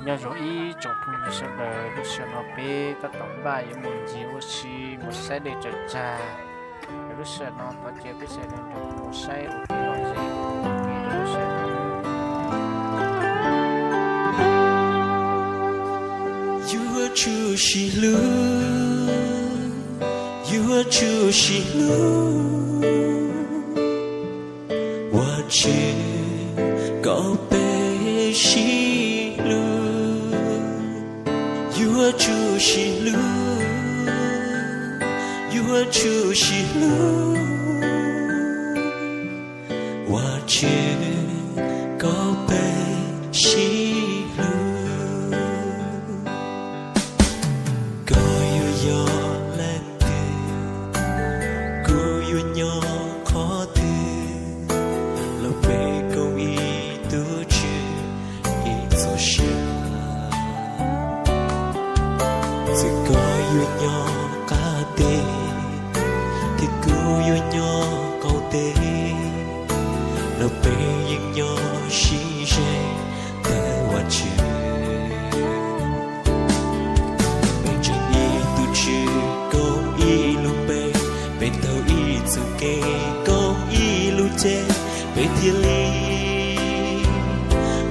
nhớ rồi ý trong phun như sau đời lúc sau nó bé ta tổng bài với một chiều xí một xe để chờ cha lúc sau nó có chơi biết xe lên được một xe ở phía ngoài dây thì lúc sau You are true, she lose. You are true, she lose. What you có bé she lose. You are true, she lose. You are true, she lose. What you có bé she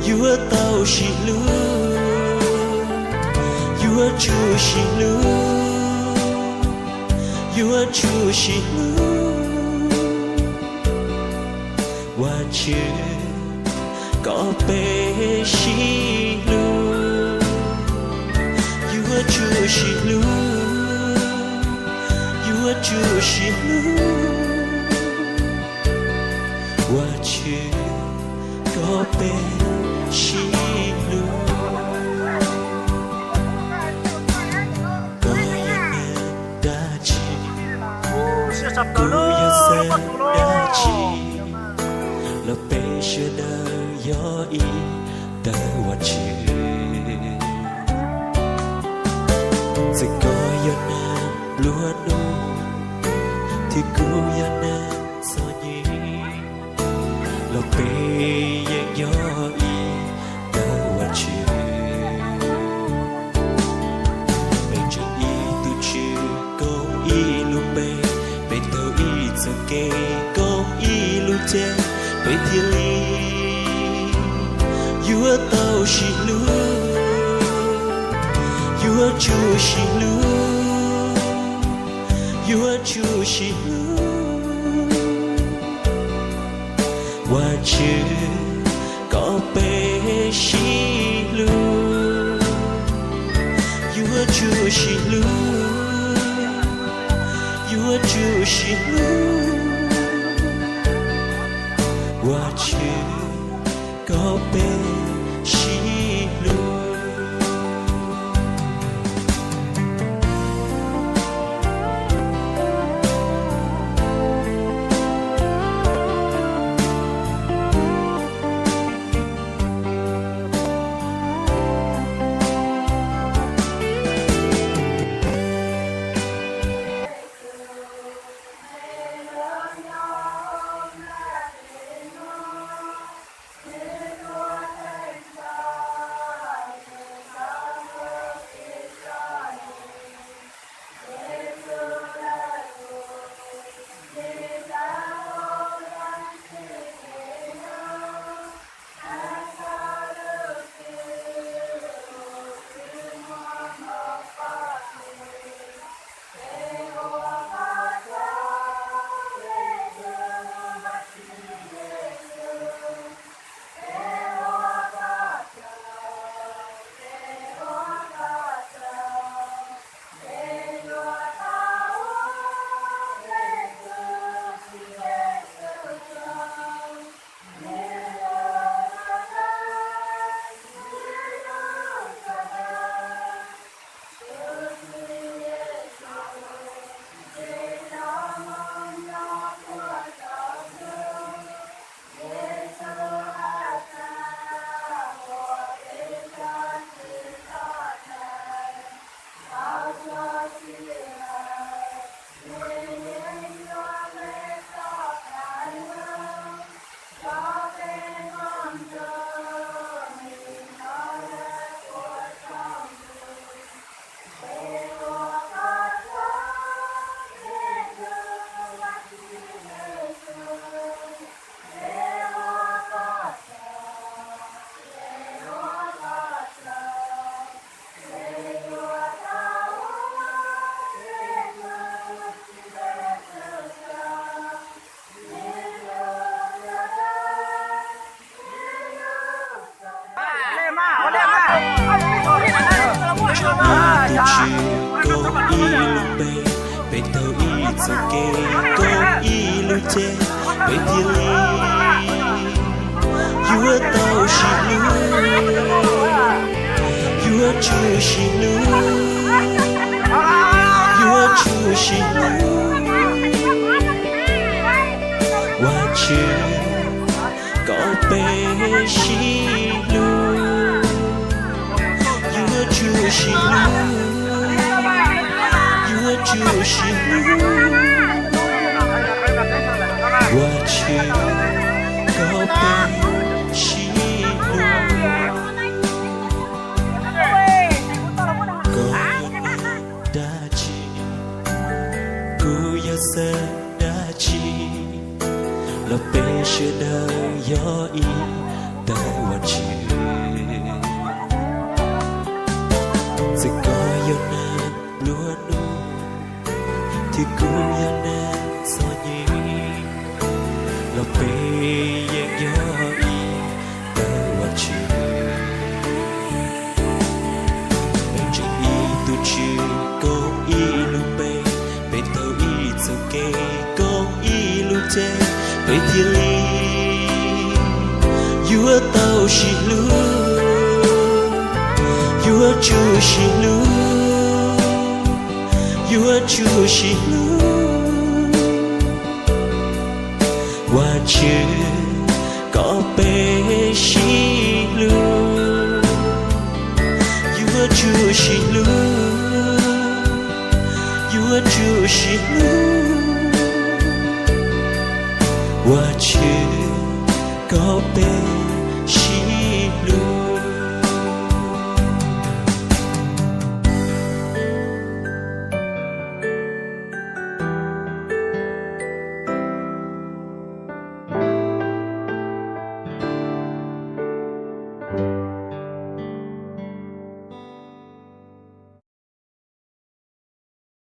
You are tao she lose. You are true she lose. You are true she lose. What you có bé she lose. You are true she lose. You are true she lose. What you có bé she lose. Có những đã chỉ cô yêu sẽ đã chỉ là bé chưa đời gió ý tới what you sẽ có yêu nam luôn luôn thì cô yêu nam sao nhỉ là bé gió ý tới what you bên chân ý tu chữ công ý luôn bê bên tàu ý giờ kê công ý luôn trên bên thiên lý you are tao she lose. You are true she lose. You are true she lose. What you có bé she lose. You are true she lose. You are true she lose. What you có bé she lose. tu chi con y lu bê tàu y zu kê con y lu chê bê ti li you tàu shi lu you chu shi lu you chu shi lu wa chi có bê shi lu you chu shi lu you chu shi lu wa chi có bê shi lu đã chi cô ya sa đã chi lo bê shi da yo i da wa chi sẽ có yêu nên luôn luôn thì cũng yêu nên so nhỉ lo bê yang yo i da wa chi anh chỉ y tu chi con y lu bê bê tàu y zu kê con y lu chê bê ti li you are tàu shi lu you are chu shi lu you are chu shi lu wa chữ có bê shi lu you are chu shi lu you are chu shi lu wa chữ có bê